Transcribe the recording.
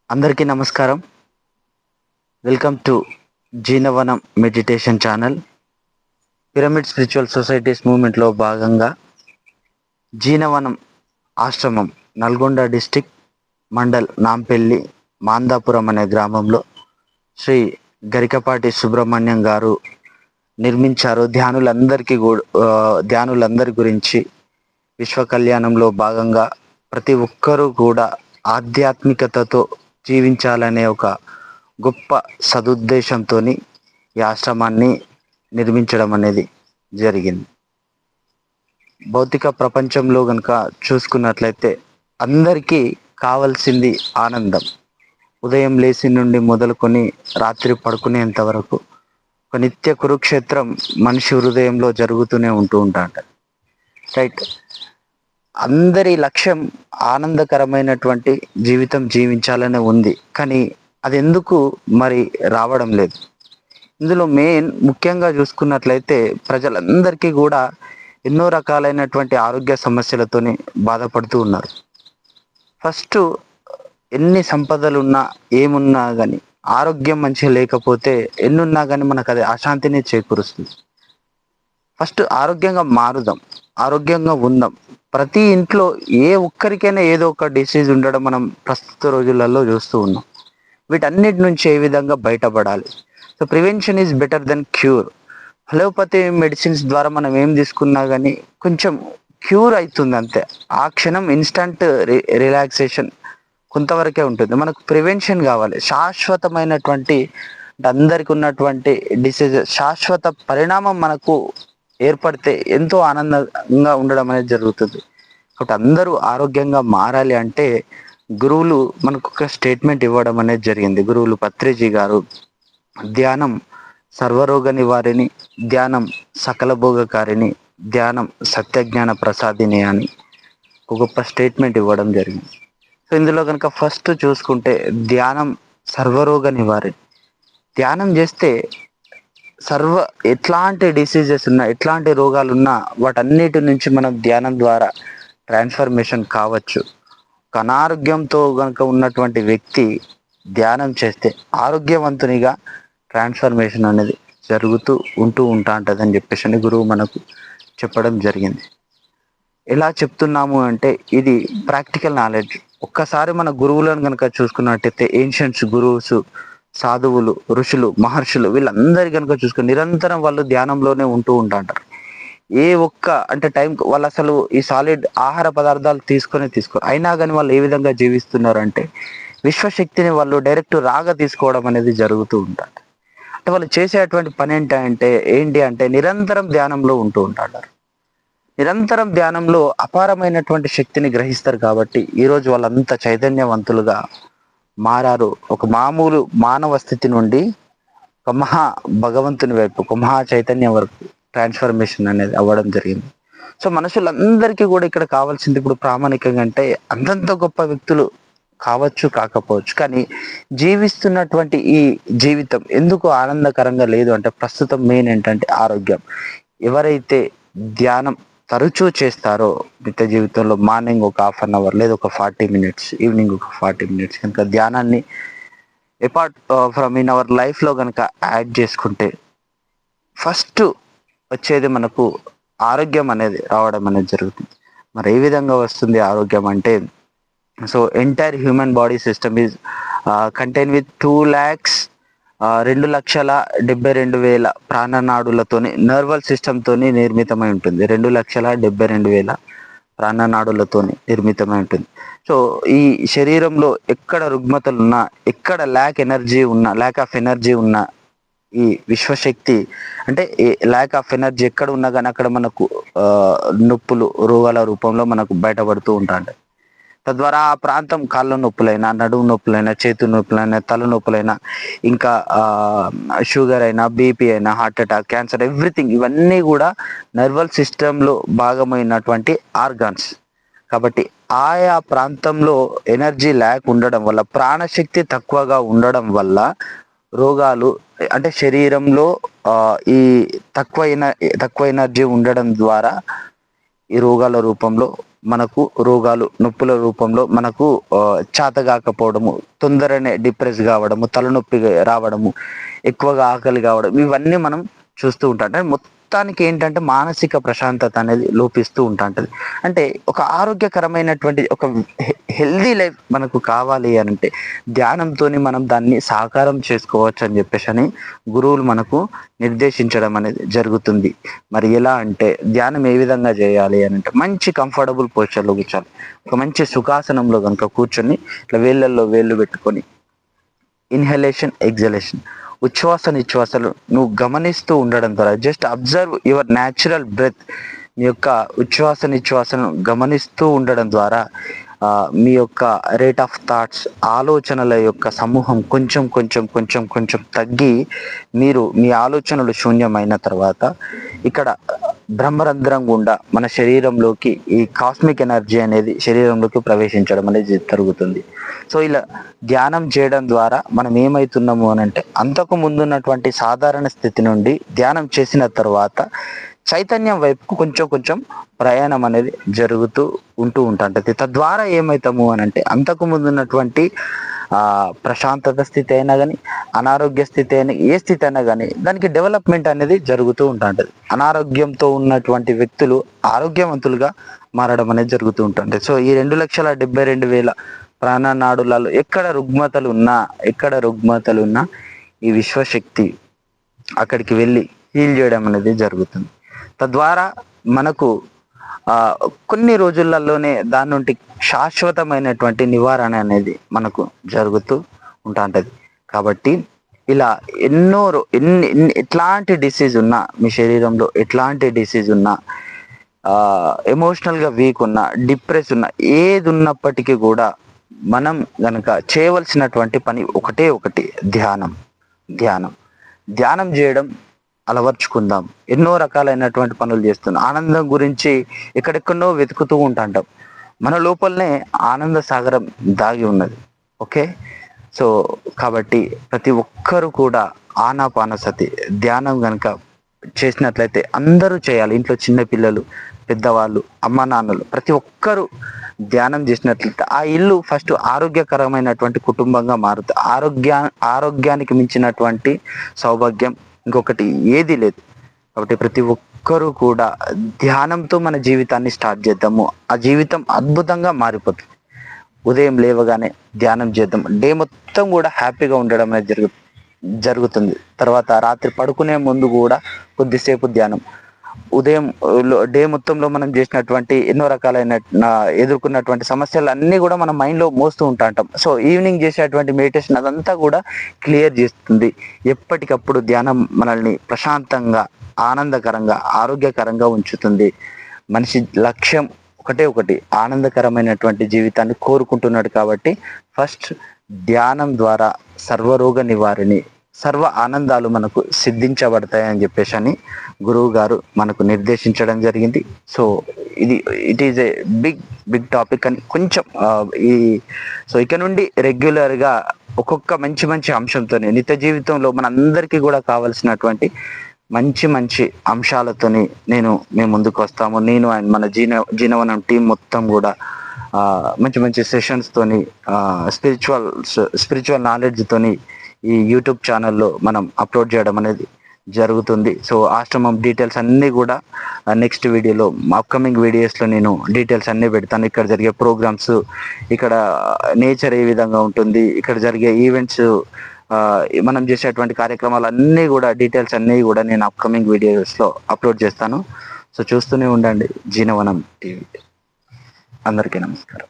అందరికీ నమస్కారం. Welcome to Jeenavanam meditation channel. Pyramid spiritual societies మూవ్మెంట్లో భాగంగా జీనవనం ఆశ్రమం నల్గొండ డిస్టిక్ మండల్ నాంపల్లి మాందాపురం అనే గ్రామంలో శ్రీ గరికపాటి సుబ్రహ్మణ్యం గారు నిర్మించారు. ధ్యానులందరి గురించి విశ్వ కళ్యాణంలో భాగంగా ప్రతి ఒక్కరూ కూడా ఆధ్యాత్మికతతో జీవించాలనే ఒక గొప్ప సదుద్దేశంతో ఈ ఆశ్రమాన్ని నిర్మించడం అనేది జరిగింది. భౌతిక ప్రపంచంలో కనుక చూసుకున్నట్లయితే అందరికీ కావాల్సింది ఆనందం. ఉదయం లేచి నుండి మొదలుకొని రాత్రి పడుకునేంత వరకు ఒక నిత్య కురుక్షేత్రం మనిషి హృదయంలో జరుగుతూనే ఉంటాడు. రైట్. అందరి లక్ష్యం ఆనందకరమైనటువంటి జీవితం జీవించాలనే ఉంది, కానీ అది ఎందుకు మరి రావడం లేదు? ఇందులో ముఖ్యంగా చూసుకున్నట్లయితే ప్రజలందరికీ కూడా ఎన్నో రకాలైనటువంటి ఆరోగ్య సమస్యలతోని బాధపడుతూ ఉన్నారు. ఫస్ట్ ఎన్ని సంపదలున్నా ఏమున్నా కానీ ఆరోగ్యం మంచిగా లేకపోతే ఎన్నున్నా కానీ మనకు అది అశాంతిని చేకూరుస్తుంది. ఫస్ట్ ఆరోగ్యంగా మారుదాం, ఆరోగ్యంగా ఉందాం. ప్రతి ఇంట్లో ఏ ఒక్కరికైనా ఏదో ఒక డిసీజ్ ఉండడం మనం ప్రస్తుత రోజులలో చూస్తూ ఉన్నాం. వీటన్నిటి నుంచి ఏ విధంగా బయటపడాలి? So prevention is better than cure. Allopathy medicines ద్వారా మనం ఏం తీసుకున్నా కానీ కొంచెం క్యూర్ అవుతుంది అంతే. ఆ క్షణం ఇన్స్టంట్ రిలాక్సేషన్ కొంతవరకే ఉంటుంది. మనకు ప్రివెన్షన్ కావాలి, శాశ్వతమైనటువంటి అందరికి ఉన్నటువంటి డిసీజెస్ శాశ్వత పరిణామం మనకు ఏర్పడితే ఎంతో ఆనందంగా ఉండడం అనేది జరుగుతుంది. కాబట్టి అందరూ ఆరోగ్యంగా మారాలి అంటే గురువులు మనకు ఒక స్టేట్మెంట్ ఇవ్వడం అనేది జరిగింది. గురువులు పత్రిజీ గారు ధ్యానం సర్వరోగ నివారిణి, ధ్యానం సకల భోగకారిణి, ధ్యానం సత్యజ్ఞాన ప్రసాదిని అని ఒక గొప్ప స్టేట్మెంట్ ఇవ్వడం జరిగింది. సో ఇందులో కనుక ఫస్ట్ చూసుకుంటే ధ్యానం సర్వరోగ నివారిణి. ధ్యానం చేస్తే ఎట్లాంటి డిసీజెస్ ఉన్నా, ఎట్లాంటి రోగాలు ఉన్నా వాటన్నిటి నుంచి మనం ధ్యానం ద్వారా ట్రాన్స్ఫర్మేషన్ కావచ్చు. ఒక అనారోగ్యంతో కనుక ఉన్నటువంటి వ్యక్తి ధ్యానం చేస్తే ఆరోగ్యవంతునిగా ట్రాన్స్ఫర్మేషన్ అనేది జరుగుతూ ఉంటుందని చెప్పేసి గురువు మనకు చెప్పడం జరిగింది. ఎలా చెప్తున్నాము అంటే ఇది ప్రాక్టికల్ నాలెడ్జ్. ఒక్కసారి మన గురువులను కనుక చూసుకున్నట్టయితే ఏన్షియంట్స్ గురువుస్, సాధువులు, ఋషులు, మహర్షులు వీళ్ళందరి కనుక చూసుకుని నిరంతరం వాళ్ళు ధ్యానంలోనే ఉంటారు. ఏ ఒక్క అంటే టైం వాళ్ళు అసలు ఈ సాలిడ్ ఆహార పదార్థాలు తీసుకో అయినా కానీ వాళ్ళు ఏ విధంగా జీవిస్తున్నారు అంటే విశ్వశక్తిని వాళ్ళు డైరెక్ట్ రాగా తీసుకోవడం అనేది జరుగుతూ ఉంటారు. అంటే వాళ్ళు చేసేటువంటి పని ఏంటి అంటే నిరంతరం ధ్యానంలో ఉంటారు. నిరంతరం ధ్యానంలో అపారమైనటువంటి శక్తిని గ్రహిస్తారు. కాబట్టి ఈరోజు వాళ్ళంతా చైతన్యవంతులుగా మారారు. ఒక మామూలు మానవ స్థితి నుండి ఒక మహా భగవంతుని వైపు, ఒక మహా చైతన్యం వరకు ట్రాన్స్ఫర్మేషన్ అనేది అవ్వడం జరిగింది. సో మనుషులందరికీ కూడా ఇక్కడ కావాల్సింది ఇప్పుడు ప్రామాణికంగా అంటే అంతంత గొప్ప వ్యక్తులు కావచ్చు కాకపోవచ్చు, కానీ జీవిస్తున్నటువంటి ఈ జీవితం ఎందుకు ఆనందకరంగా లేదు అంటే ప్రస్తుతం మెయిన్ ఏంటంటే ఆరోగ్యం. ఎవరైతే ధ్యానం తరచూ చేస్తారో నిత్య జీవితంలో మార్నింగ్ ఒక 1/2 అవర్ లేదా ఒక 40 మినిట్స్, ఈవినింగ్ ఒక 40 మినిట్స్ కనుక ధ్యానాన్ని అపార్ట్ ఫ్రమ్ ఇన్ అవర్ లైఫ్లో కనుక యాడ్ చేసుకుంటే ఫస్ట్ వచ్చేది మనకు ఆరోగ్యం అనేది రావడం అనేది జరుగుతుంది. మరి ఏ విధంగా వస్తుంది ఆరోగ్యం అంటే so entire human body system is contain with 2,72,000 ప్రాణనాడులతోని Narwal సిస్టమ్తోని నిర్మితమై ఉంటుంది. 2,72,000 ప్రాణనాడులతోని నిర్మితమై ఉంటుంది. సో ఈ శరీరంలో ఎక్కడ రుగ్మతలు ఉన్నా, ఎక్కడ ల్యాక్ ఆఫ్ ఎనర్జీ ఉన్నా ఈ విశ్వశక్తి అంటే ల్యాక్ ఆఫ్ ఎనర్జీ ఎక్కడ ఉన్నా కానీ అక్కడ మనకు నొప్పులు రోగాల రూపంలో మనకు బయటపడుతూ ఉంటాయి. తద్వారా ఆ ప్రాంతం కాళ్ళ నొప్పులైనా, నడుము నొప్పులైనా, చేతు నొప్పులైనా, తల నొప్పులైనా, ఇంకా షుగర్ అయినా, బీపీ అయినా, హార్ట్ అటాక్, క్యాన్సర్, ఎవ్రీథింగ్ ఇవన్నీ కూడా నర్వల్ సిస్టంలో భాగమైనటువంటి ఆర్గాన్స్. కాబట్టి ఆయా ప్రాంతంలో ఎనర్జీ ల్యాక్ ఉండడం వల్ల, ప్రాణశక్తి తక్కువగా ఉండడం వల్ల రోగాలు అంటే శరీరంలో ఈ తక్కువ ఎనర్జీ ఉండడం ద్వారా ఈ రోగాల రూపంలో మనకు నొప్పుల రూపంలో మనకు చేతగాకపోవడము, తొందరనే డిప్రెస్ కావడము, తలనొప్పి రావడము, ఎక్కువగా ఆకలి కావడం, ఇవన్నీ మనం చూస్తూ ఉంటాం. అంటే మొత్తానికి ఏంటంటే మానసిక ప్రశాంతత అనేది లోపిస్తూ ఉంటాంటది. అంటే ఒక ఆరోగ్యకరమైనటువంటి ఒక హెల్దీ లైఫ్ మనకు కావాలి అని అంటే ధ్యానంతోని మనం దాన్ని సాకారం చేసుకోవచ్చు అని చెప్పేసి అని గురువులు మనకు నిర్దేశించడం అనేది జరుగుతుంది. మరి ఎలా అంటే ధ్యానం ఏ విధంగా చేయాలి అని అంటే మంచి కంఫర్టబుల్ పోస్చర్లో కూర్చోాలి. ఒక మంచి సుఖాసనంలో కనుక కూర్చొని ఇట్లా వేళ్ళల్లో వేళ్ళు పెట్టుకొని ఇన్హలేషన్, ఎగ్జలేషన్, ఉచ్ఛ్వాస నిశ్వాసలు నువ్వు గమనిస్తూ ఉండడం ద్వారా just observe your natural breath. మీ యొక్క ఉచ్ఛ్వాస నిశ్వాసను గమనిస్తూ ఉండడం ద్వారా మీ యొక్క రేట్ ఆఫ్ థాట్స్, ఆలోచనల యొక్క సమూహం కొంచెం కొంచెం కొంచెం కొంచెం తగ్గి మీరు మీ ఆలోచనలు శూన్యమైన తర్వాత ఇక్కడ బ్రహ్మరంధ్రం గుండా మన శరీరంలోకి ఈ కాస్మిక్ ఎనర్జీ అనేది శరీరంలోకి ప్రవేశించడం అనేది జరుగుతుంది. సో ఇలా ధ్యానం చేయడం ద్వారా మనం ఏమవుతున్నాము అని అంటే అంతకు ముందున్నటువంటి సాధారణ స్థితి నుండి ధ్యానం చేసిన తర్వాత చైతన్యం వైపుకు కొంచెం కొంచెం ప్రయాణం అనేది జరుగుతూ ఉంటుంటుంది. తద్వారా ఏమవుతాము అని అంటే అంతకు ముందు ఉన్నటువంటి ప్రశాంతత స్థితి అయినా కానీ, అనారోగ్య స్థితి అయినా, ఏ స్థితి అయినా కానీ దానికి డెవలప్మెంట్ అనేది జరుగుతూ ఉంటుంది. అనారోగ్యంతో ఉన్నటువంటి వ్యక్తులు ఆరోగ్యవంతులుగా మారడం అనేది జరుగుతూ ఉంటుంది. సో ఈ 2,72,000 ప్రాణనాడులలో ఎక్కడ రుగ్మతలు ఉన్నా ఈ విశ్వశక్తి అక్కడికి వెళ్ళి హీల్ చేయడం అనేది జరుగుతుంది. తద్వారా మనకు కొన్ని రోజులలోనే దాని నుండి శాశ్వతమైనటువంటి నివారణ అనేది మనకు జరుగుతూ ఉంటుంది. కాబట్టి ఇలా ఎట్లాంటి డిసీజ్ ఉన్నా, మీ శరీరంలో ఎట్లాంటి డిసీజ్ ఉన్నా, ఎమోషనల్గా వీక్ ఉన్నా, డిప్రెస్ ఉన్నా, ఏది ఉన్నప్పటికీ కూడా మనం కనుక చేయవలసినటువంటి పని ఒకటి ధ్యానం చేయడం అలవర్చుకుందాం. ఎన్నో రకాలైనటువంటి పనులు చేస్తున్నాం. ఆనందం గురించి ఎక్కడెక్కడో వెతుకుతూ ఉంటాంటాం. మన లోపలనే ఆనంద సాగరం దాగి ఉన్నది. ఓకే, సో కాబట్టి ప్రతి ఒక్కరూ కూడా ఆనాపానసతి ధ్యానం కనుక చేసినట్లయితే అందరూ చేయాలి. ఇంట్లో చిన్నపిల్లలు, పెద్దవాళ్ళు, అమ్మ నాన్నలు ప్రతి ఒక్కరూ ధ్యానం చేసినట్లయితే ఆ ఇల్లు ఫస్ట్ ఆరోగ్యకరమైనటువంటి కుటుంబంగా మారుతుంది. ఆరోగ్యానికి మించినటువంటి సౌభాగ్యం ఇంకొకటి ఏది లేదు. కాబట్టి ప్రతి ఒక్కరూ కూడా ధ్యానంతో మన జీవితాన్ని స్టార్ట్ చేద్దాము. ఆ జీవితం అద్భుతంగా మారిపోతుంది. ఉదయం లేవగానే ధ్యానం చేద్దాం. డే మొత్తం కూడా హ్యాపీగా ఉండడం అనేది జరుగుతుంది. తర్వాత రాత్రి పడుకునే ముందు కూడా కొద్దిసేపు ధ్యానం. ఉదయం డే మొత్తంలో మనం చేసినటువంటి ఎన్నో రకాలైన ఎదుర్కొన్నటువంటి సమస్యలు అన్నీ కూడా మన మైండ్లో మోస్తూ ఉంటాం. సో ఈవినింగ్ చేసేటువంటి మెడిటేషన్ అదంతా కూడా క్లియర్ చేస్తుంది. ఎప్పటికప్పుడు ధ్యానం మనల్ని ప్రశాంతంగా, ఆనందకరంగా, ఆరోగ్యకరంగా ఉంచుతుంది. మనిషి లక్ష్యం ఒకటి ఆనందకరమైనటువంటి జీవితాన్ని కోరుకుంటున్నాడు. కాబట్టి ఫస్ట్ ధ్యానం ద్వారా సర్వరోగ నివారిణి, సర్వ ఆనందాలు మనకు సిద్ధించబడతాయని చెప్పేసి అని గురువు గారు మనకు నిర్దేశించడం జరిగింది. So it is a big topic అని కొంచెం సో ఇక నుండి రెగ్యులర్గా ఒక్కొక్క మంచి అంశంతోనే నిత్య జీవితంలో మనందరికీ కూడా కావాల్సినటువంటి మంచి అంశాలతోని మేము ముందుకు వస్తాము. నేను అండ్ మన జీనవనం టీం మొత్తం కూడా మంచి సెషన్స్తోని స్పిరిచువల్ నాలెడ్జ్తోని ఈ యూట్యూబ్ ఛానల్లో మనం అప్లోడ్ చేయడం అనేది జరుగుతుంది. సో ఆశ్రమం డీటెయిల్స్ అన్నీ కూడా నెక్స్ట్ వీడియోలో, అప్కమింగ్ వీడియోస్లో నేను డీటెయిల్స్ అన్నీ పెడతాను. ఇక్కడ జరిగే ప్రోగ్రామ్స్, ఇక్కడ నేచర్ ఏ విధంగా ఉంటుంది, ఇక్కడ జరిగే ఈవెంట్స్, మనం చేసేటువంటి కార్యక్రమాలు అన్నీ కూడా డీటెయిల్స్ అన్నీ కూడా నేను అప్కమింగ్ వీడియోస్లో అప్లోడ్ చేస్తాను. సో చూస్తూనే ఉండండి జీనవనం టీవీ. అందరికీ నమస్కారం.